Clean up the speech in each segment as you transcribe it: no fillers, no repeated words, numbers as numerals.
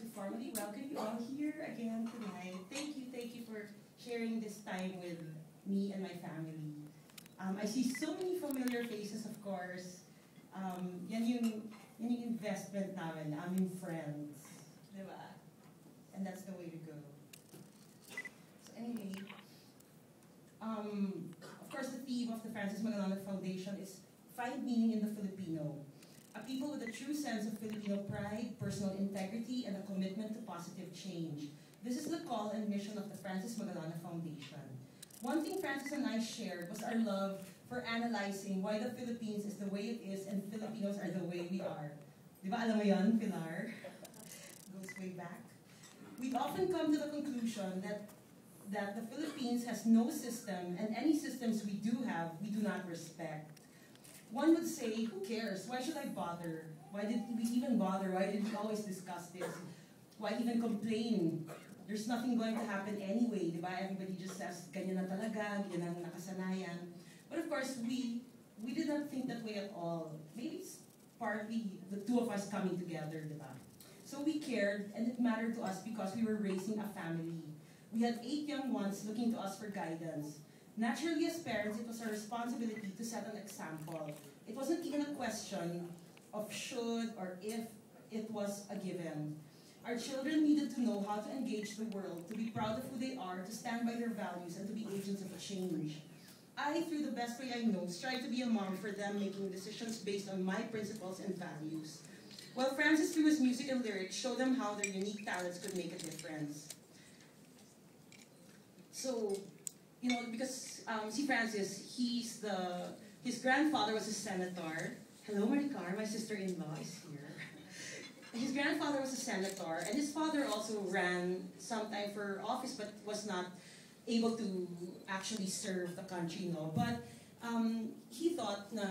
to formally welcome you all here again tonight. Thank you for sharing this time with me and my family. I see so many familiar faces, of course. Yan yung investment namin, aming friends. Diba? And that's the way to go. So anyway, of course the theme of the Francis Magalona Foundation is Find Meaning in the Filipino. A people with a true sense of Filipino pride, personal integrity, and a commitment to positive change. This is the call and mission of the Francis Magalona Foundation. One thing Francis and I shared was our love for analyzing why the Philippines is the way it is and Filipinos are the way we are. Di ba alam mo yun, Pilar? Goes way back. We often come to the conclusion that the Philippines has no system, and any systems we do have, we do not respect. One would say, who cares? Why should I bother? Why did we even bother? Why did we always discuss this? Why even complain? There's nothing going to happen anyway, di ba? Everybody just says, ganyan na talaga, yan ang nakasanayan. But of course, we did not think that way at all. Maybe it's partly the two of us coming together, di ba? So we cared, and it mattered to us because we were raising a family. We had 8 young ones looking to us for guidance. Naturally, as parents, it was our responsibility to set an example. It wasn't even a question of should or if, it was a given. Our children needed to know how to engage the world, to be proud of who they are, to stand by their values, and to be agents of change. I, through the best way I know, strive to be a mom for them, making decisions based on my principles and values. While Francis, through his music and lyrics, showed them how their unique talents could make a difference. So, you know, because see Francis, his grandfather was a senator. Hello, Maricar, my sister-in-law is here. His grandfather was a senator, and his father also ran sometime for office, but was not able to actually serve the country, no. But he thought na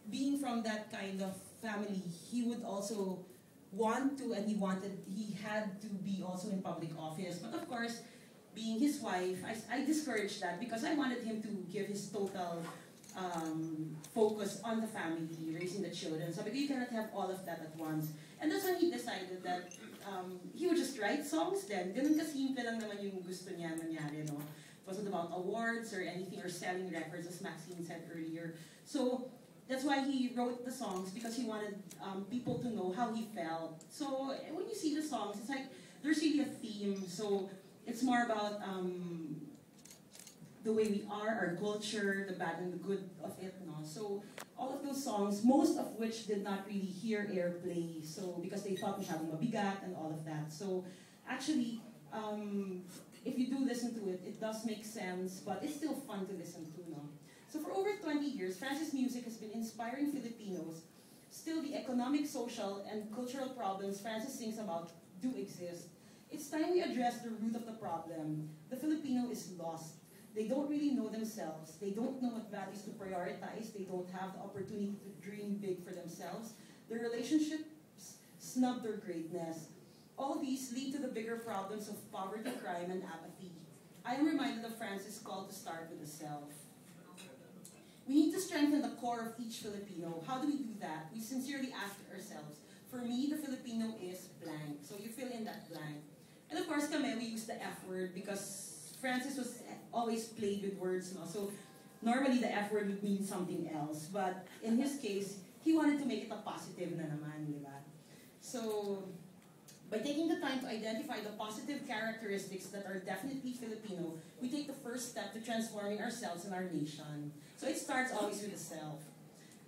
being from that kind of family, he would also want to, and he had to be also in public office. But of course, being his wife, I discouraged that because I wanted him to give his total focus on the family, raising the children. So you cannot have all of that at once. And that's when he decided that he would just write songs then. Ganun kasimple lang naman yung gusto niya mangyari, no? It wasn't about awards or anything or selling records, as Maxine said earlier. So that's why he wrote the songs, because he wanted people to know how he felt. So when you see the songs, it's like there's really a theme. So it's more about the way we are, our culture, the bad and the good of it, no? So all of those songs, most of which did not really hear airplay, so because they thought masyadong mabigat and all of that. So actually, if you do listen to it, it does make sense, but it's still fun to listen to, no? So for over 20 years, Francis' music has been inspiring Filipinos. Still, the economic, social, and cultural problems Francis sings about do exist. It's time we address the root of the problem. The Filipino is lost. They don't really know themselves. They don't know what values to prioritize. They don't have the opportunity to dream big for themselves. Their relationships snub their greatness. All these lead to the bigger problems of poverty, crime, and apathy. I am reminded of Francis' call to start with the self. We need to strengthen the core of each Filipino. How do we do that? We sincerely ask ourselves. For me, the Filipino is blank. So you fill in that blank. And of course, kami, we use the F word because Francis was always played with words, no? So normally the F word would mean something else. But in his case, he wanted to make it a positive na naman, di ba? So by taking the time to identify the positive characteristics that are definitely Filipino, we take the first step to transforming ourselves and our nation. So it starts always with the self.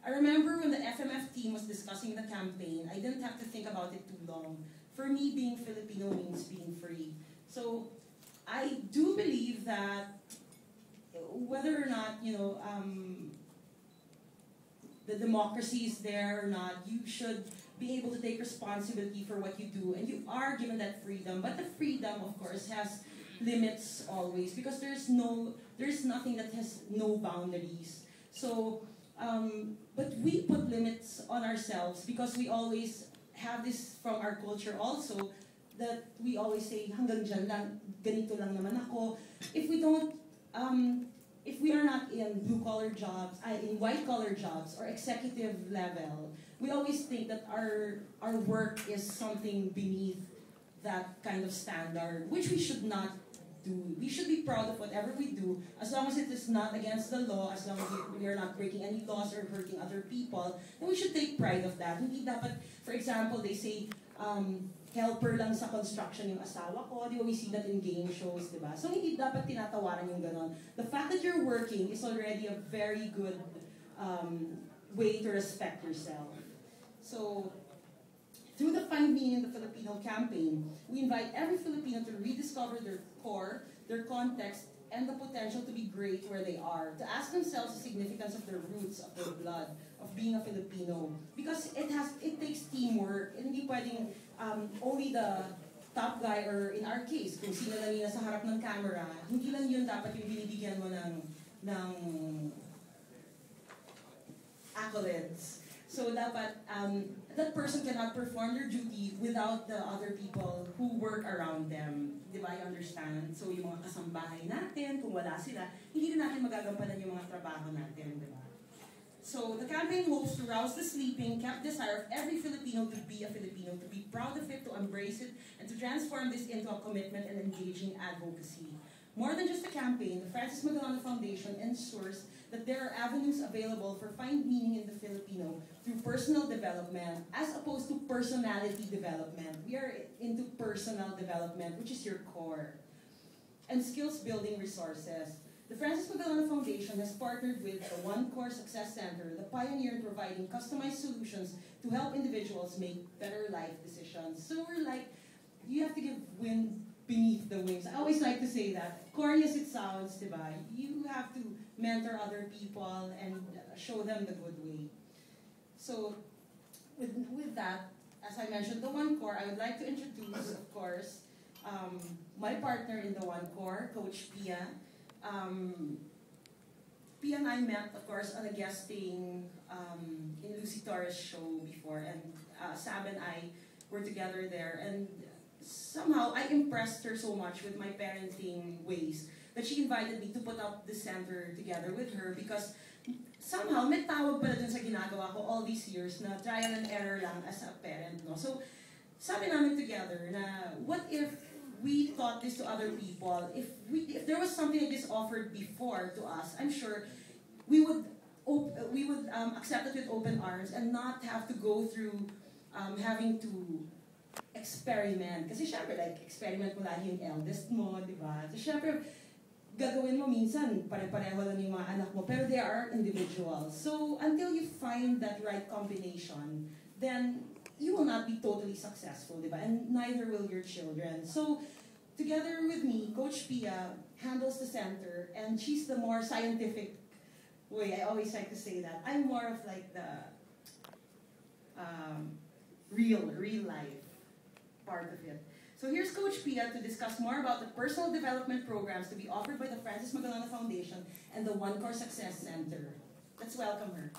I remember when the FMF team was discussing the campaign, I didn't have to think about it too long. For me, being Filipino means being free. So I do believe that whether or not, you know, the democracy is there or not, you should be able to take responsibility for what you do, and you are given that freedom. But the freedom, of course, has limits always, because there's nothing that has no boundaries. So, but we put limits on ourselves because we always have this from our culture also, that we always say, hanggang dyan lang, ganito lang naman ako. If we don't, if we are not in blue-collar jobs, in white-collar jobs or executive level, we always think that our work is something beneath that kind of standard, which we should not do. We should be proud of whatever we do, as long as it is not against the law, as long as we are not breaking any laws or hurting other people, then we should take pride of that. Hindi dapat, for example, they say, helper lang sa construction yung asawa ko, di ba? We see that in game shows, di ba? So hindi dapat tinatawaran yung ganon. The fact that you're working is already a very good way to respect yourself. So, through the Find Meaning in the Filipino campaign, we invite every Filipino to rediscover their core, their context, and the potential to be great where they are, to ask themselves the significance of their roots, of their blood, of being a Filipino. Because it takes teamwork. Hindi pwedeng only the top guy, or in our case, kung sino lang yung nasa harap ng camera, hindi lang yun dapat yung binibigyan mo ng accolades. So dapat that person cannot perform their duty without the other people who work around them. Di ba? You understand? So yung mga kasambahay natin, kung wala sila, hindi na natin magagampanan yung mga trabaho natin. Di ba? So the campaign hopes to rouse the sleeping, kept desire of every Filipino to be a Filipino, to be proud of it, to embrace it, and to transform this into a commitment and engaging advocacy. More than just a campaign, the Francis Magalona Foundation ensures that there are avenues available for find meaning in the Filipino through personal development as opposed to personality development. We are into personal development, which is your core. And skills building resources. The Francis Magalona Foundation has partnered with the One Core Success Center, the pioneer in providing customized solutions to help individuals make better life decisions. So we're like, you have to give wind beneath the wings. I always like to say that. Corny as it sounds, diba? You have to mentor other people and show them the good way. So, with that, as I mentioned, the One Core, I would like to introduce, of course, my partner in the One Core, Coach Pia. Pia and I met, of course, on a guesting in Lucy Torres' show before, and Sab and I were together there, and somehow I impressed her so much with my parenting ways that she invited me to put up the center together with her, because somehow may tawag pala dun sa ginagawa ko all these years na trial and error lang as a parent, no? So, sabi namin together na what if we taught this to other people? If there was something that is offered before to us, I'm sure we would accept it with open arms and not have to go through having to experiment. Kasi syempre, like, experiment mo lagi yung eldest mo, di ba? So syempre, gagawin mo minsan, pare-pareho lang yung mga anak mo, pero they are individuals. So until you find that right combination, then you will not be totally successful, di ba? And neither will your children. So, together with me, Coach Pia handles the center, and she's the more scientific way. I always like to say that. I'm more of like the real life part of it. So here's Coach Pia to discuss more about the personal development programs to be offered by the Francis Magalona Foundation and the One Core Success Center. Let's welcome her.